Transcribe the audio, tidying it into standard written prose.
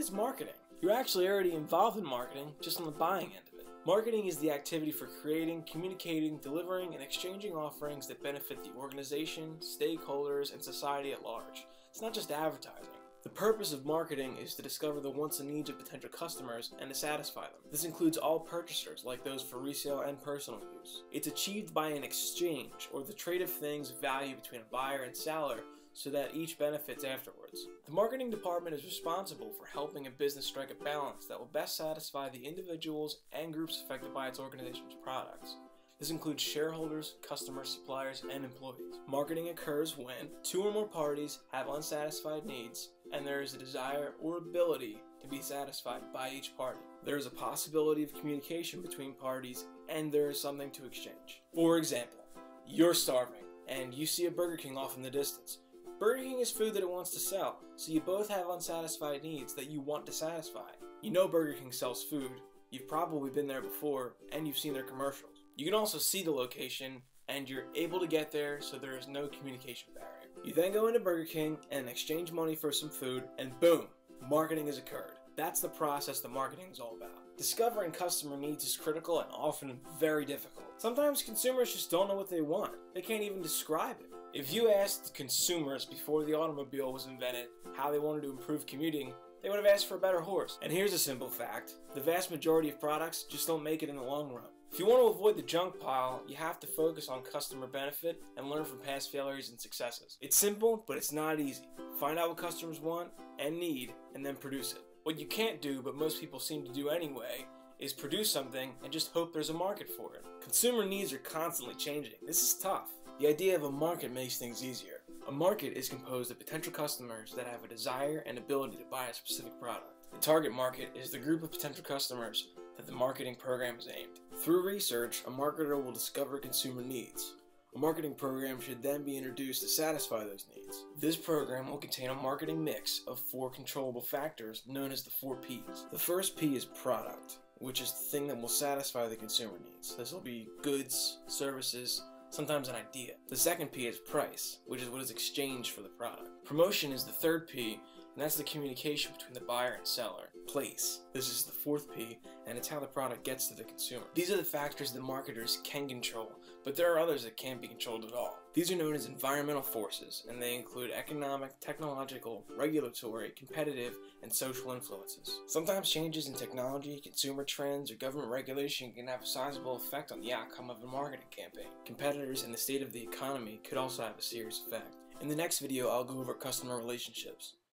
is marketing? You're actually already involved in marketing, just on the buying end of it. Marketing is the activity for creating, communicating, delivering, and exchanging offerings that benefit the organization, stakeholders, and society at large. It's not just advertising. The purpose of marketing is to discover the wants and needs of potential customers and to satisfy them. This includes all purchasers, like those for resale and personal use. It's achieved by an exchange, or the trade of things of value between a buyer and seller, so that each benefits afterwards. The marketing department is responsible for helping a business strike a balance that will best satisfy the individuals and groups affected by its organization's products. This includes shareholders, customers, suppliers, and employees. Marketing occurs when two or more parties have unsatisfied needs and there is a desire or ability to be satisfied by each party. There is a possibility of communication between parties and there is something to exchange. For example, you're starving and you see a Burger King off in the distance. Burger King is food that it wants to sell, so you both have unsatisfied needs that you want to satisfy. You know Burger King sells food, you've probably been there before, and you've seen their commercials. You can also see the location, and you're able to get there so there is no communication barrier. You then go into Burger King and exchange money for some food, and boom, marketing has occurred. That's the process that marketing is all about. Discovering customer needs is critical and often very difficult. Sometimes consumers just don't know what they want. They can't even describe it. If you asked consumers before the automobile was invented how they wanted to improve commuting, they would have asked for a better horse. And here's a simple fact. The vast majority of products just don't make it in the long run. If you want to avoid the junk pile, you have to focus on customer benefit and learn from past failures and successes. It's simple, but it's not easy. Find out what customers want and need, and then produce it. What you can't do, but most people seem to do anyway, is produce something and just hope there's a market for it. Consumer needs are constantly changing. This is tough. The idea of a market makes things easier. A market is composed of potential customers that have a desire and ability to buy a specific product. The target market is the group of potential customers that the marketing program is aimed. Through research, a marketer will discover consumer needs. A marketing program should then be introduced to satisfy those needs. This program will contain a marketing mix of 4 controllable factors known as the 4 Ps. The first P is product, which is the thing that will satisfy the consumer needs. This will be goods, services, sometimes an idea. The second P is price, which is what is exchanged for the product. Promotion is the third P, and that's the communication between the buyer and seller. Place. This is the fourth P, and it's how the product gets to the consumer. These are the factors that marketers can control, but there are others that can't be controlled at all. These are known as environmental forces, and they include economic, technological, regulatory, competitive, and social influences. Sometimes changes in technology, consumer trends, or government regulation can have a sizable effect on the outcome of a marketing campaign. Competitors and the state of the economy could also have a serious effect. In the next video, I'll go over customer relationships.